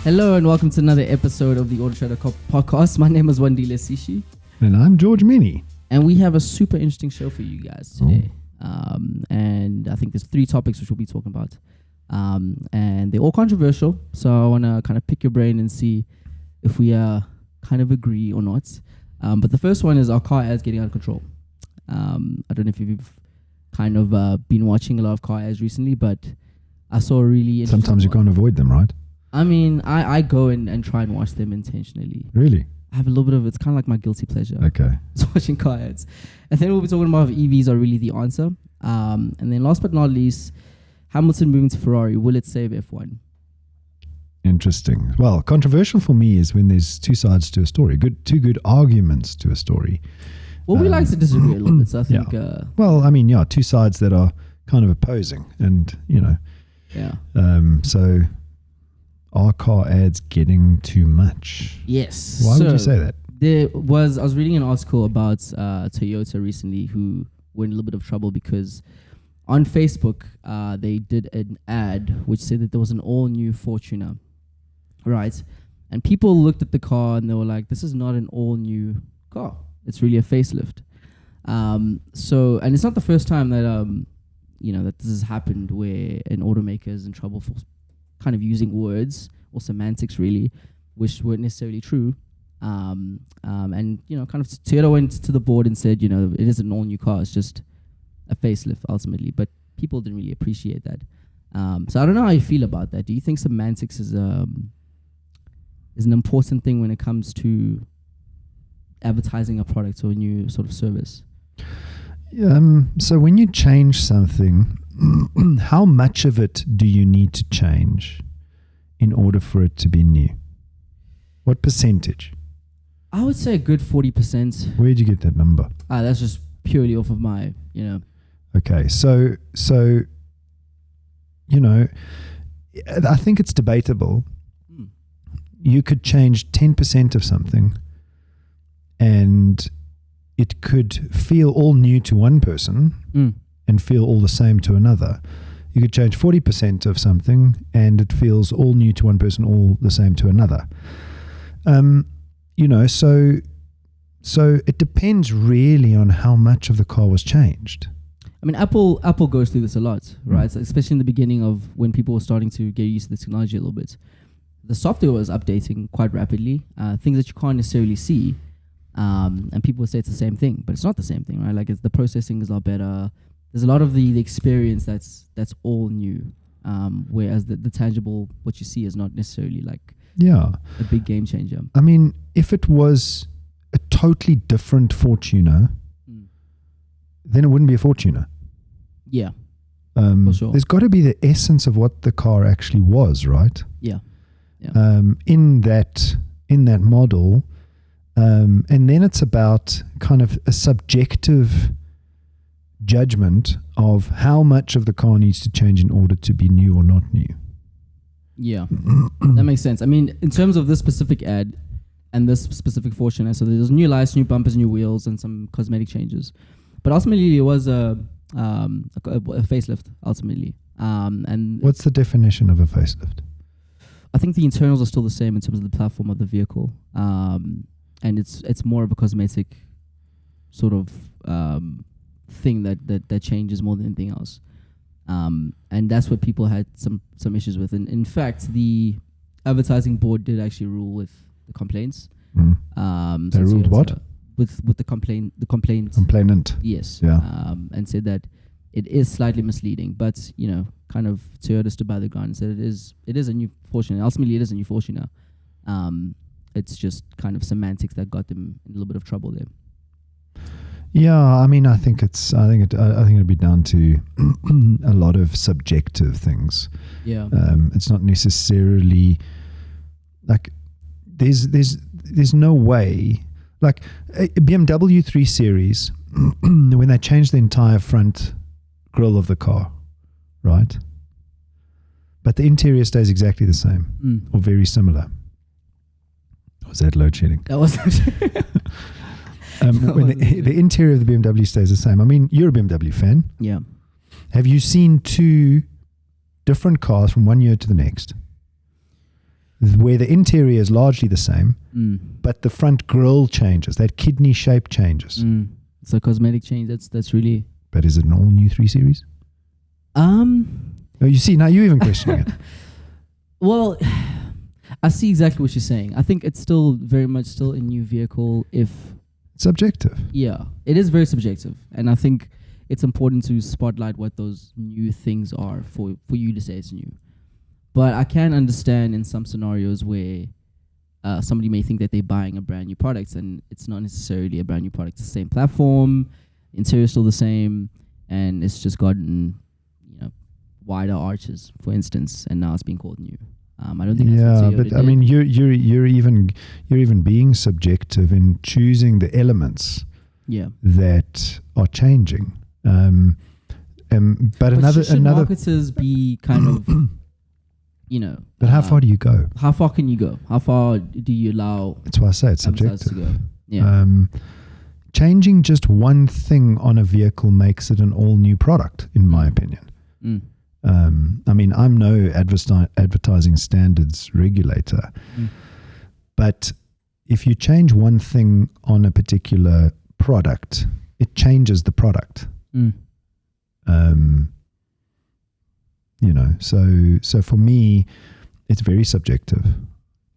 Hello and welcome to another episode of the AutoTrader Podcast. My name is Wandile Sishi. And I'm George Mienie. And we have a super interesting show for you guys today. And I think there's 3 topics which we'll be talking about. And they're all controversial. So I want to kind of pick your brain and see if we kind of agree or not. But the first one is our car ads getting out of control. I don't know if you've kind of been watching a lot of car ads recently, but I saw a really interesting Sometimes you can't avoid them, right? I mean, I go and try and watch them intentionally. Really? I have a little bit of, it's kind of like my guilty pleasure. Okay. It's watching car ads. And then we'll be talking about if EVs are really the answer. And then last but not least, Hamilton moving to Ferrari, will it save F1? Interesting. Well, controversial for me is when there's 2 sides to a story, two good arguments to a story. Well, we like to disagree a little bit, so I think... Yeah. Well, I mean, 2 sides that are kind of opposing and, Yeah. So... Are car ads getting too much? Yes. Why would you say that? I was reading an article about Toyota recently who were in a little bit of trouble because on Facebook they did an ad which said that there was an all-new Fortuner, right? And people looked at the car and they were like, this is not an all-new car. It's really a facelift. And it's not the first time that, that this has happened where an automaker is in trouble for kind of using words or semantics really, which weren't necessarily true. And kind of Toyota went to the board and said, it isn't an all new car, it's just a facelift ultimately. But people didn't really appreciate that. So I don't know how you feel about that. Do you think semantics is an important thing when it comes to advertising a product or a new sort of service? So when you change something, how much of it do you need to change in order for it to be new? What percentage? I would say a good 40%. Where'd you get that number? That's just purely off of my, Okay, so I think it's debatable. You could change 10% of something and it could feel all new to one person and feel all the same to another. You could change 40% of something and it feels all new to one person, all the same to another. So it depends really on how much of the car was changed. I mean, Apple goes through this a lot, right? So especially in the beginning of when people were starting to get used to the technology a little bit. The software was updating quite rapidly, things that you can't necessarily see. And people would say it's the same thing, but it's not the same thing, right? Like the processing is a lot better. There's a lot of the experience that's all new, whereas the tangible, what you see is not necessarily like a big game changer. I mean, if it was a totally different Fortuner, then it wouldn't be a Fortuner. Yeah, for sure. There's got to be the essence of what the car actually was, right? Yeah. In that model. And then it's about kind of a subjective judgment of how much of the car needs to change in order to be new or not new. Yeah, that makes sense. I mean, in terms of this specific ad and this specific Fortuner, so there's new lights, new bumpers, new wheels, and some cosmetic changes. But ultimately, it was a facelift, ultimately. And what's the definition of a facelift? I think the internals are still the same in terms of the platform of the vehicle. And it's more of a cosmetic sort of thing that changes more than anything else. And that's what people had some issues with. And in fact, the advertising board did actually rule with the complaints. They ruled what? With the complaint. Complainant. Yes. Yeah. And said that it is slightly misleading, but kind of Toyota stood by the ground and said it is a new Fortuner. Ultimately, it is a new Fortuner. It's just kind of semantics that got them in a little bit of trouble there. Yeah, I mean, I think it'd be down to a lot of subjective things. Yeah. It's not necessarily like there's no way like a BMW 3 Series when they changed the entire front grille of the car, right? But the interior stays exactly the same or very similar. Was that load shedding? That was when the interior of the BMW stays the same. I mean, you're a BMW fan. Yeah. Have you seen 2 different cars from one year to the next? where the interior is largely the same, Mm. but the front grille changes. That kidney shape changes. Mm. It's a cosmetic change. That's really. But is it an all new 3 Series? Oh, you see, now you're even questioning it. Well, I see exactly what you're saying. I think it's still very much still a new vehicle. If Subjective. yeah, it is very subjective, and I think it's important to spotlight what those new things are for you to say it's new. But I can understand in some scenarios where somebody may think that they're buying a brand new product, and it's not necessarily a brand new product. It's the same platform, interior still the same, and it's just gotten wider arches, for instance, and now it's being called new. I don't think. That's what Toyota but did. I mean, you're even being subjective in choosing the elements that are changing. But should marketers be kind of, But how far do you go? How far can you go? How far do you allow? That's why I say it's advertisers subjective. to go? Yeah. Changing just one thing on a vehicle makes it an all new product, in my opinion. Mm. I mean, I'm no advertising standards regulator, but if you change one thing on a particular product, it changes the product. Mm. So for me, it's very subjective.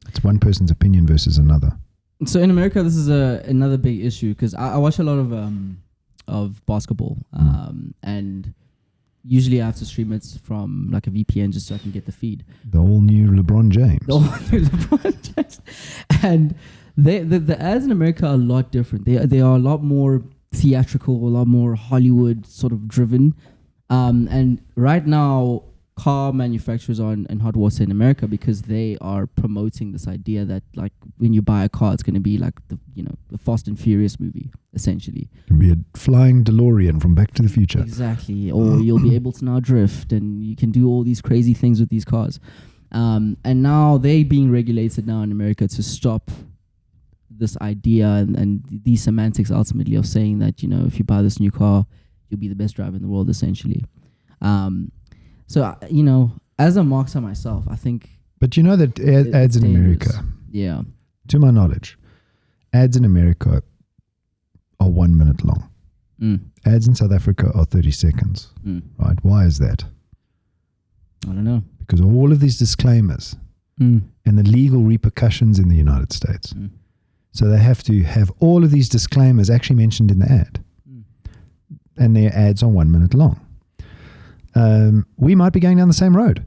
It's one person's opinion versus another. So in America, this is another big issue because I watch a lot of basketball, and usually I have to stream it from like a VPN just so I can get the feed. The all new LeBron James. And the ads in America are a lot different. They are a lot more theatrical, a lot more Hollywood sort of driven. And right now, car manufacturers are in hot water in America because they are promoting this idea that like when you buy a car, it's going to be like the Fast and Furious movie, essentially. It can be a flying DeLorean from Back to the Future. Exactly. Or you'll be able to now drift and you can do all these crazy things with these cars. And now they're being regulated now in America to stop this idea and these semantics ultimately of saying that, if you buy this new car, you'll be the best driver in the world, essentially. So, as a marketer myself, I think... But you know that ads in America... Yeah. To my knowledge, ads in America are 1 minute long. Mm. Ads in South Africa are 30 seconds. Mm. Right? Why is that? I don't know. Because of all of these disclaimers and the legal repercussions in the United States. Mm. So they have to have all of these disclaimers actually mentioned in the ad. Mm. And their ads are 1 minute long. We might be going down the same road.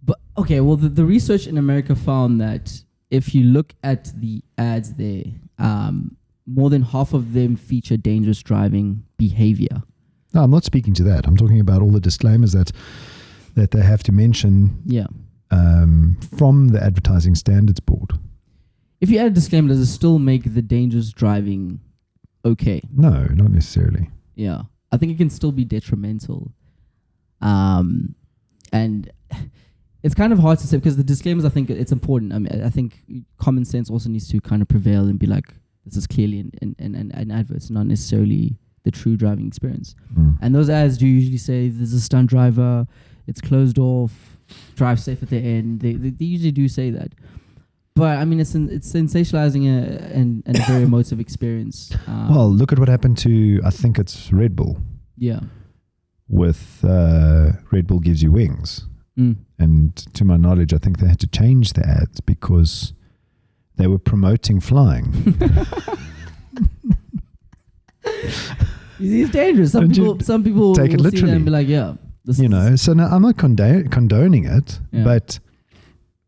But okay, well, the research in America found that if you look at the ads there, more than half of them feature dangerous driving behavior. No, I'm not speaking to that. I'm talking about all the disclaimers that they have to mention from the Advertising Standards Board. If you add a disclaimer, does it still make the dangerous driving okay? No, not necessarily. Yeah. I think it can still be detrimental. And it's kind of hard to say because the disclaimers, I think it's important. I mean, I think common sense also needs to kind of prevail and be like, this is clearly an advert, not necessarily the true driving experience. And those ads do usually say, there's a stunt driver, it's closed off, drive safe at the end. They usually do say that. But I mean, it's sensationalizing a very emotive experience. Well, look at what happened to, I think it's Red Bull. Yeah. With Red Bull Gives You Wings. And to my knowledge, I think they had to change the ads because they were promoting flying. It's dangerous. Some people take it will literally see that and be like, yeah. So now I'm not condoning it, but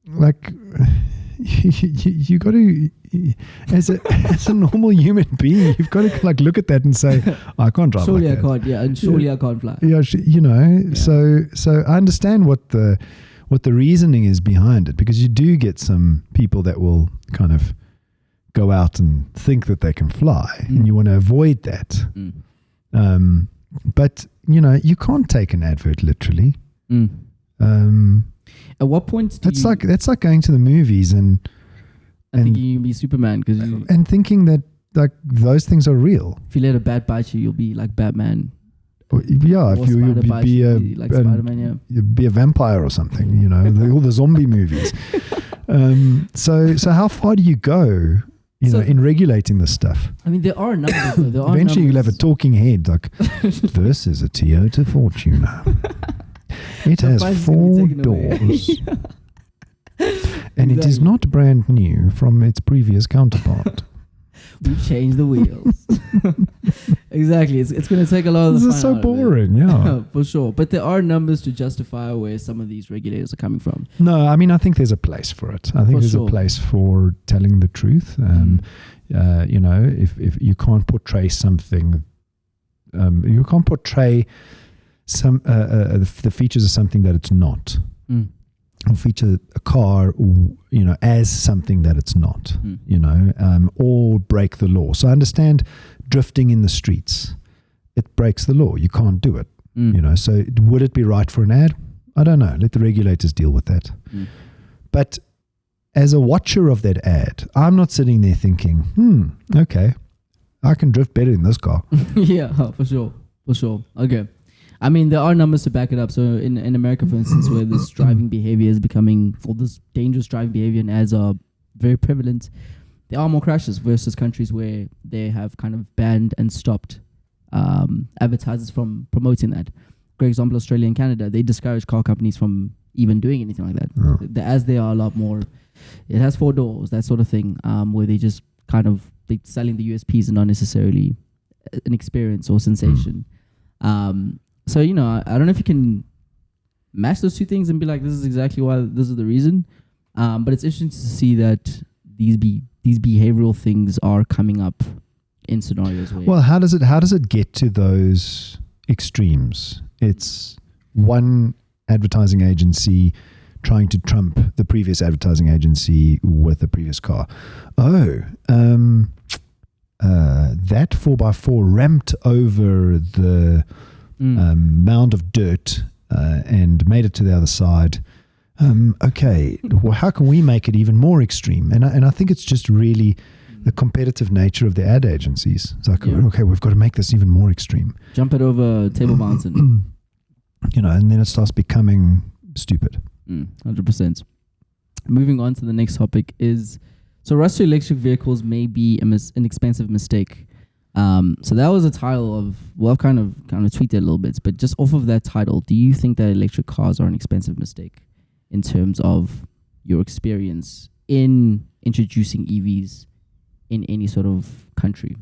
like you got to, as a normal human being, you've got to like look at that and say, I can't drive. Surely like I can't. Yeah, and surely I can't fly. Yeah, So I understand what the reasoning is behind it, because you do get some people that will kind of go out and think that they can fly, and you want to avoid that. But you can't take an advert literally. At what point that's like going to the movies and thinking you can be Superman and thinking that like those things are real. If you let a bat bite you, you'll be like Batman Yeah, if you like Spider-Man, yeah. you'd be a vampire or something, all the zombie movies. So how far do you go, in regulating this stuff? I mean, there are numbers. Though. Eventually, you'll have a talking head like, this is a Toyota Fortuner. It has 4 doors. And it is not brand new from its previous counterpart. We've changed the wheels. Exactly. It's going to take a lot of the fun. This is so boring, yeah. For sure. But there are numbers to justify where some of these regulators are coming from. No, I mean, I think there's a place for it. I think there's a place for telling the truth. If you can't portray something, you can't portray the features of something that it's not. Or feature a car, as something that it's not, or break the law. So I understand drifting in the streets. It breaks the law. You can't do it, So would it be right for an ad? I don't know. Let the regulators deal with that. But as a watcher of that ad, I'm not sitting there thinking, okay, I can drift better in this car. Yeah, for sure. Okay. I mean, there are numbers to back it up. So in America, for instance, where this driving behavior is becoming, or this dangerous driving behavior and ads are very prevalent, there are more crashes versus countries where they have kind of banned and stopped advertisers from promoting that. Great example, Australia and Canada, they discourage car companies from even doing anything like that. As they are a lot more, it has 4 doors, that sort of thing, where they just kind of, they're selling the USPs and not necessarily an experience or sensation. So, I don't know if you can match those two things and be like, this is exactly why, this is the reason. But it's interesting to see that these behavioral things are coming up in scenarios where... Well, how does it get to those extremes? It's one advertising agency trying to trump the previous advertising agency with the previous car. That 4x4 ramped over the... mound of dirt and made it to the other side. Okay, well, how can we make it even more extreme? And I think it's just really the competitive nature of the ad agencies. It's like, okay, we've got to make this even more extreme. Jump it over Table Mountain. And then it starts becoming stupid. 100%. Moving on to the next topic is, so rush to electric vehicles may be an expensive mistake. So that was a title of, well, I've kind of tweaked it a little bit, but just off of that title, do you think that electric cars are an expensive mistake in terms of your experience in introducing EVs in any sort of country?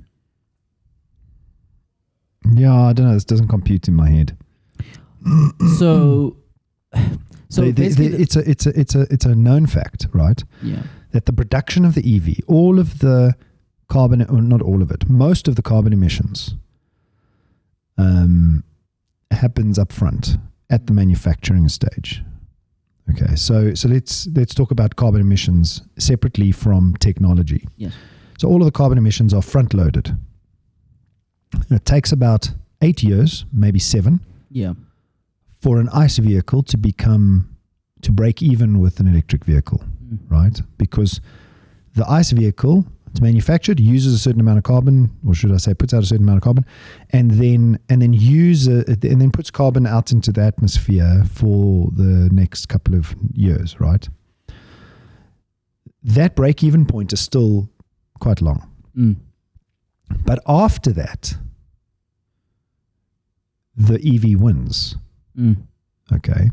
Yeah, I don't know. This doesn't compute in my head. So it's a known fact, right? Yeah. That the production of the EV, all of the carbon, or not all of it, most of the carbon emissions happens up front at the manufacturing stage. Okay, so let's talk about carbon emissions separately from technology. Yes. So all of the carbon emissions are front loaded. It takes about 8 years, maybe 7, for an ICE vehicle to break even with an electric vehicle, right? Because the ICE vehicle, it's manufactured, uses a certain amount of carbon, or should I say, puts out a certain amount of carbon, and then puts carbon out into the atmosphere for the next couple of years, right? That break-even point is still quite long. But after that, the EV wins. Okay.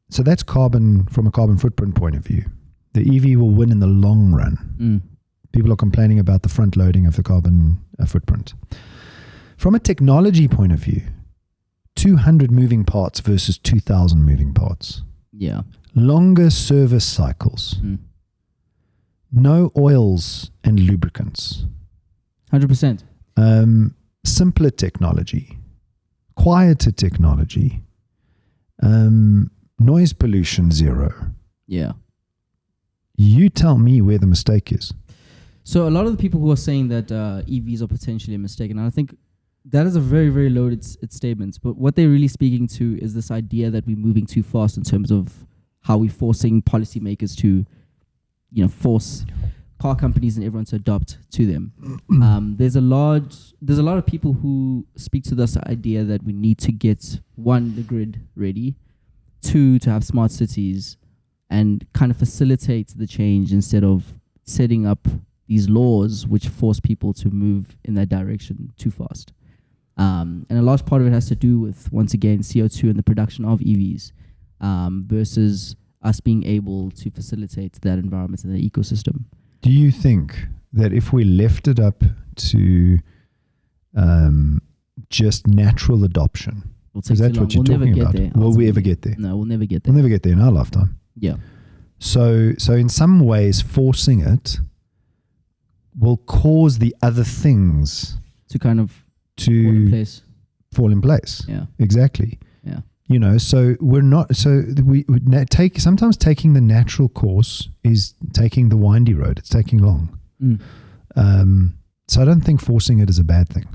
So that's carbon from a carbon footprint point of view. The EV will win in the long run. People are complaining about the front loading of the carbon footprint. From a technology point of view, 200 moving parts versus 2,000 moving parts. Yeah. Longer service cycles. No oils and lubricants. 100%. Simpler technology. Quieter technology. Noise pollution zero. Yeah. You tell me where the mistake is. So a lot of the people who are saying that EVs are potentially a mistake, and I think that is a very, very loaded statement. But what they're really speaking to is this idea that we're moving too fast in terms of how we're forcing policymakers to, force car companies and everyone to adopt to them. There's a lot of people who speak to this idea that we need to get, one, the grid ready, two, to have smart cities and kind of facilitate the change instead of setting up these laws which force people to move in that direction too fast. And a large part of it has to do with, once again, CO2 and the production of EVs versus us being able to facilitate that environment and the ecosystem. Do you think that if we left it up to just natural adoption, because that's what you're talking about, will we ever get there? No, we'll never get there. We'll never get there in our lifetime. Yeah. So in some ways, forcing it will cause the other things to kind of fall in place. Yeah, exactly. Yeah. You know, so we're not. So we take sometimes taking the natural course is taking the windy road. It's taking long. So I don't think forcing it is a bad thing.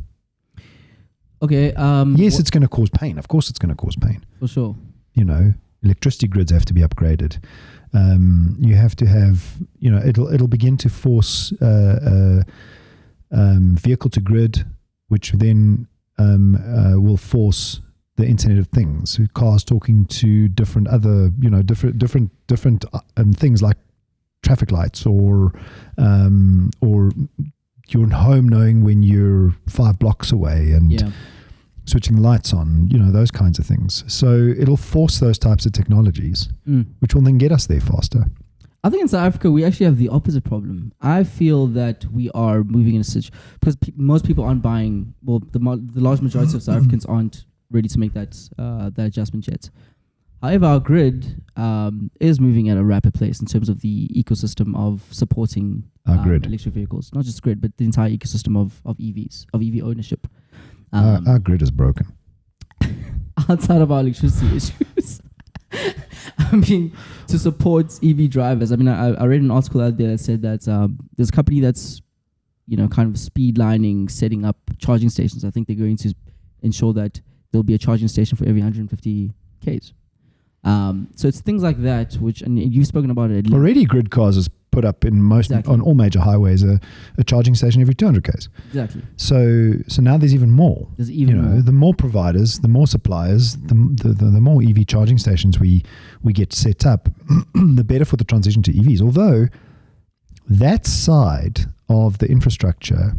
Okay. Yes, it's going to cause pain. Of course, it's going to cause pain. For sure. You know, electricity grids have to be upgraded. You have to have. You know, it'll begin to force vehicle to grid, which then will force the Internet of Things, cars talking to different other, you know, different things like traffic lights or your home knowing when you're 5 blocks away and switching lights on, you know, those kinds of things. So it'll force those types of technologies, which will then get us there faster. I think in South Africa, we actually have the opposite problem. I feel that we are moving in a situation, because most people aren't buying, well, the large majority of South Africans aren't ready to make that adjustment yet. However, our grid is moving at a rapid pace in terms of the ecosystem of supporting electric vehicles. Not just grid, but the entire ecosystem of EVs, of EV ownership. Our grid is broken. Outside of our electricity issues. I mean, to support EV drivers. I mean, I read an article out there that said that there's a company that's, you know, kind of speed lining, setting up charging stations. I think they're going to ensure that there'll be a charging station for every 150 Ks. So it's things like that, which, and you've spoken about it. Already grid cars has put up in on all major highways a charging station every 200 Ks. Exactly. So now there's even more. There's even more. The more providers, the more suppliers, the more EV charging stations we get set up, the better for the transition to EVs. Although that side of the infrastructure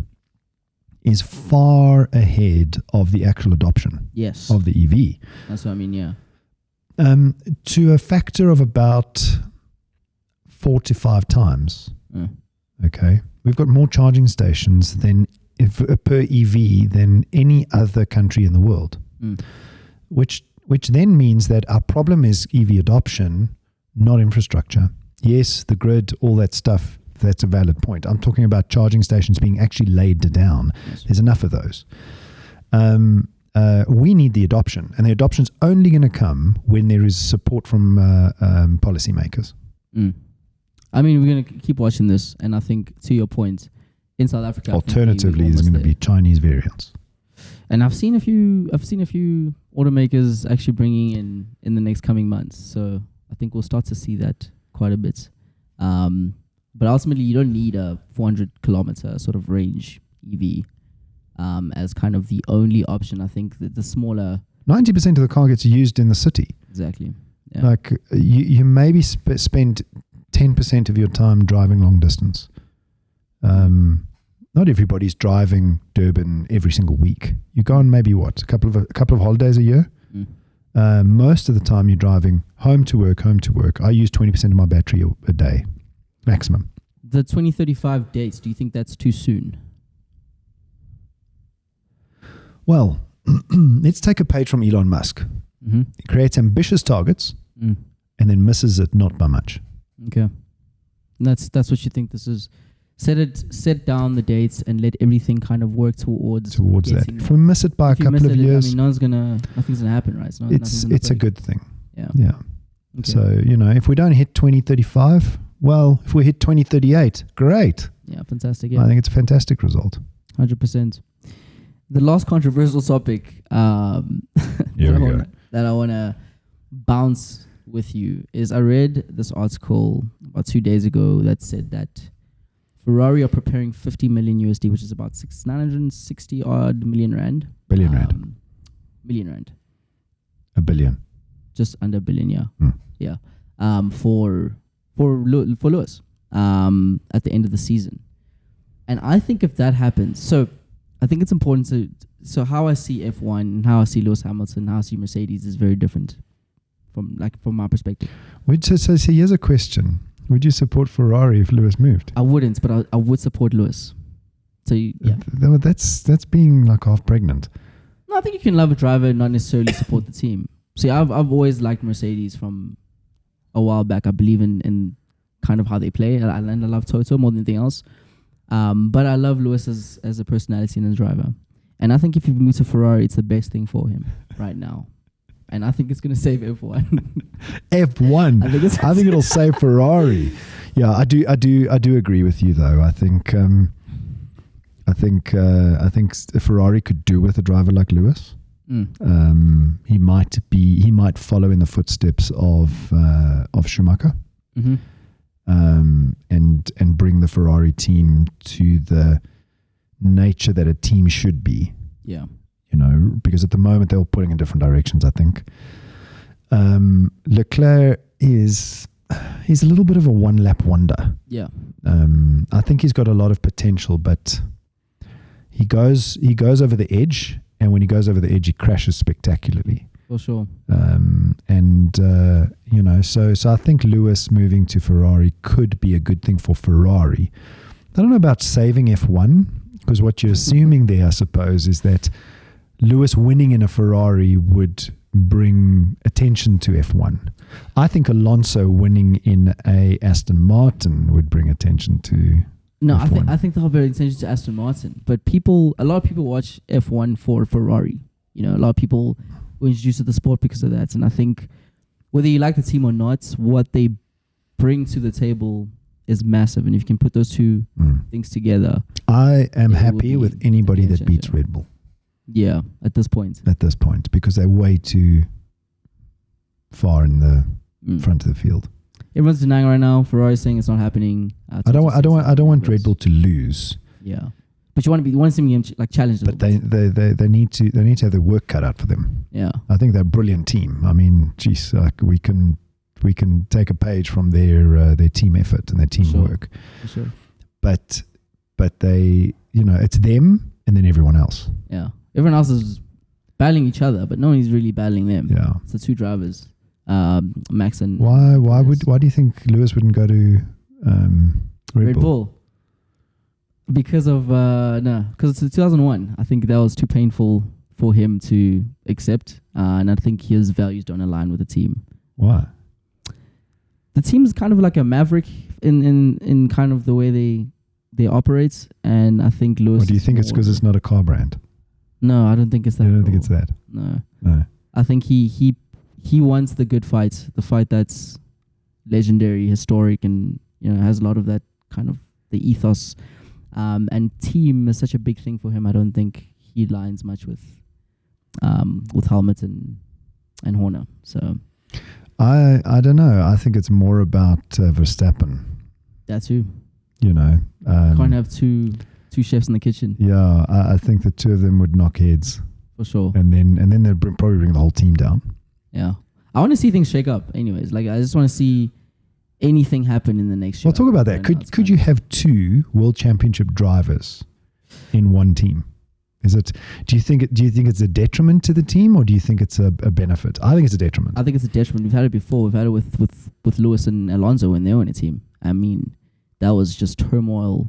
is far ahead of the actual adoption of the EV. That's what I mean, yeah. To a factor of about 4 to 5 times. Okay. We've got more charging stations per EV than any other country in the world. Which then means that our problem is EV adoption, not infrastructure. Yes, the grid, all that stuff, that's a valid point. I'm talking about charging stations being actually laid down. Yes. There's enough of those. We need the adoption, and the adoption's only going to come when there is support from policymakers. I mean, we're going to keep watching this, and I think, to your point, in South Africa, alternatively, there's going to be Chinese variants. And I've seen a few automakers actually bringing in the next coming months. So I think we'll start to see that quite a bit. But ultimately, you don't need a 400-kilometer sort of range EV as kind of the only option. I think that the smaller... 90% of the car gets used in the city. Exactly. Yeah. Like, you maybe spend 10% of your time driving long distance. Not everybody's driving Durban every single week. You go on maybe a couple of holidays a year. Most of the time, you're driving home to work. I use 20% of my battery a day. Maximum. The 2035 dates, do you think that's too soon? Well, let's take a page from Elon Musk. He creates ambitious targets and then misses it not by much. Okay. And that's what you think this is. Set down the dates and let everything kind of work towards that. If we miss it by a couple of years, I mean, nothing's gonna happen, right? It's a good thing. Yeah. Okay. So, if we don't hit 2035, well, if we hit 2038, great. Yeah, fantastic. Yeah. I think it's a fantastic result. 100%. The last controversial topic that I want to bounce with you is I read this article about 2 days ago that said that Ferrari are preparing 50 million USD, which is about 960 odd million rand. Billion rand. Million rand. A billion. Just under a billion, yeah. Hmm. Yeah. For Lewis at the end of the season. And I think if that happens, so I think it's important to, so how I see F1 and how I see Lewis Hamilton, how I see Mercedes is very different from my perspective. So here's a question. Would you support Ferrari if Lewis moved? I wouldn't, but I would support Lewis. So yeah. That's being like half pregnant. No, I think you can love a driver and not necessarily support the team. See, I've always liked Mercedes from a while back. I believe in kind of how they play, and I love Toto more than anything else. But I love Lewis as a personality and a driver. And I think if you move to Ferrari, it's the best thing for him right now. And I think it's going to save F1. F1. I think it'll save Ferrari. Yeah, I do agree with you though. I think Ferrari could do with a driver like Lewis. He might follow in the footsteps of Schumacher. Mm-hmm. And bring the Ferrari team to the nature that a team should be. Yeah. Because at the moment they're all putting in different directions, I think. Leclerc he's a little bit of a one-lap wonder. Yeah. I think he's got a lot of potential, but he goes over the edge, and when he goes over the edge, he crashes spectacularly. For sure. So I think Lewis moving to Ferrari could be a good thing for Ferrari. I don't know about saving F1, because what you're assuming there, I suppose, is that Lewis winning in a Ferrari would bring attention to F1. I think Alonso winning in a Aston Martin would bring attention to F1. I think they'll bring attention to Aston Martin. But a lot of people watch F1 for Ferrari. A lot of people were introduced to the sport because of that. And I think whether you like the team or not, what they bring to the table is massive. And if you can put those two things together, I am happy with anybody that beats Red Bull. Yeah, at this point. Because they're way too far in the front of the field. Everyone's denying right now. Ferrari's saying it's not happening. I don't want Red Bull to lose. Yeah, but you want to see them like challenged. But they need to have the work cut out for them. Yeah, I think they're a brilliant team. I mean, geez, like we can take a page from their team effort and their teamwork. For sure. But they, it's them and then everyone else. Yeah. Everyone else is battling each other, but no one's really battling them. Yeah. It's the two drivers, Max and... Why do you think Lewis wouldn't go to Red Bull? Because it's 2001. I think that was too painful for him to accept, and I think his values don't align with the team. Why? The team's kind of like a maverick in kind of the way they operate, and I think Lewis... Or do you think it's because it's not a car brand? No, I don't think it's that. You don't think it's that? No. I think he wants the good fight, the fight that's legendary, historic, and has a lot of that kind of the ethos. And team is such a big thing for him. I don't think he aligns much with Helmut and Horner. So I don't know. I think it's more about Verstappen. That too. Can't have two chefs in the kitchen. Yeah, I think the two of them would knock heads for sure, and then they'd probably bring the whole team down. Yeah, I want to see things shake up. Anyways, like I just want to see anything happen in the next year. Well, talk about that. Could you have two world championship drivers in one team? Do you think it's a detriment to the team, or do you think it's a benefit? I think it's a detriment. I think it's a detriment. We've had it before. We've had it with Lewis and Alonso when they were in a team. I mean, that was just turmoil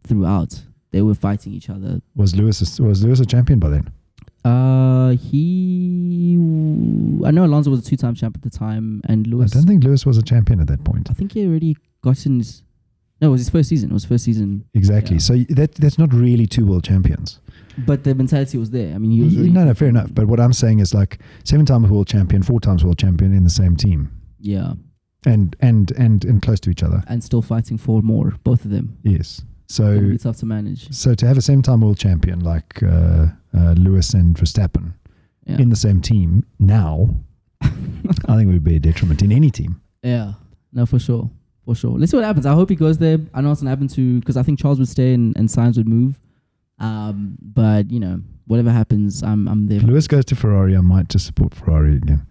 throughout. They were fighting each other. Was Lewis a champion by then? I know Alonso was a 2-time champ at the time, and Lewis... I don't think Lewis was a champion at that point. I think he already got in his... No, it was his first season. It was first season. Exactly. Yeah. So that's not really two world champions. But the mentality was there. I mean, he was... Really no, fair enough. But what I'm saying is like 7 times world champion, 4 times world champion in the same team. Yeah. And close to each other. And still fighting for more, both of them. Yes. So it's tough to manage. So to have a 7-time world champion like Lewis and Verstappen in the same team now, I think it would be a detriment in any team. Yeah, no, for sure. For sure. Let's see what happens. I hope he goes there. I know it's going to happen because I think Charles would stay and Sainz would move. But, whatever happens, I'm there. If Lewis goes to Ferrari, I might just support Ferrari again.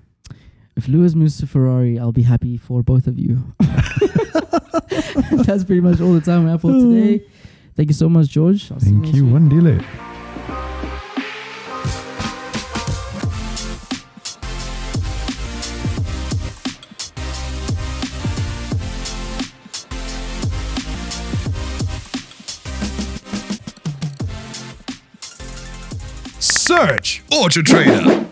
If Lewis moves to Ferrari, I'll be happy for both of you. That's pretty much all the time we have for today. Thank you so much, George. Thank you, Wandile. Search AutoTrader.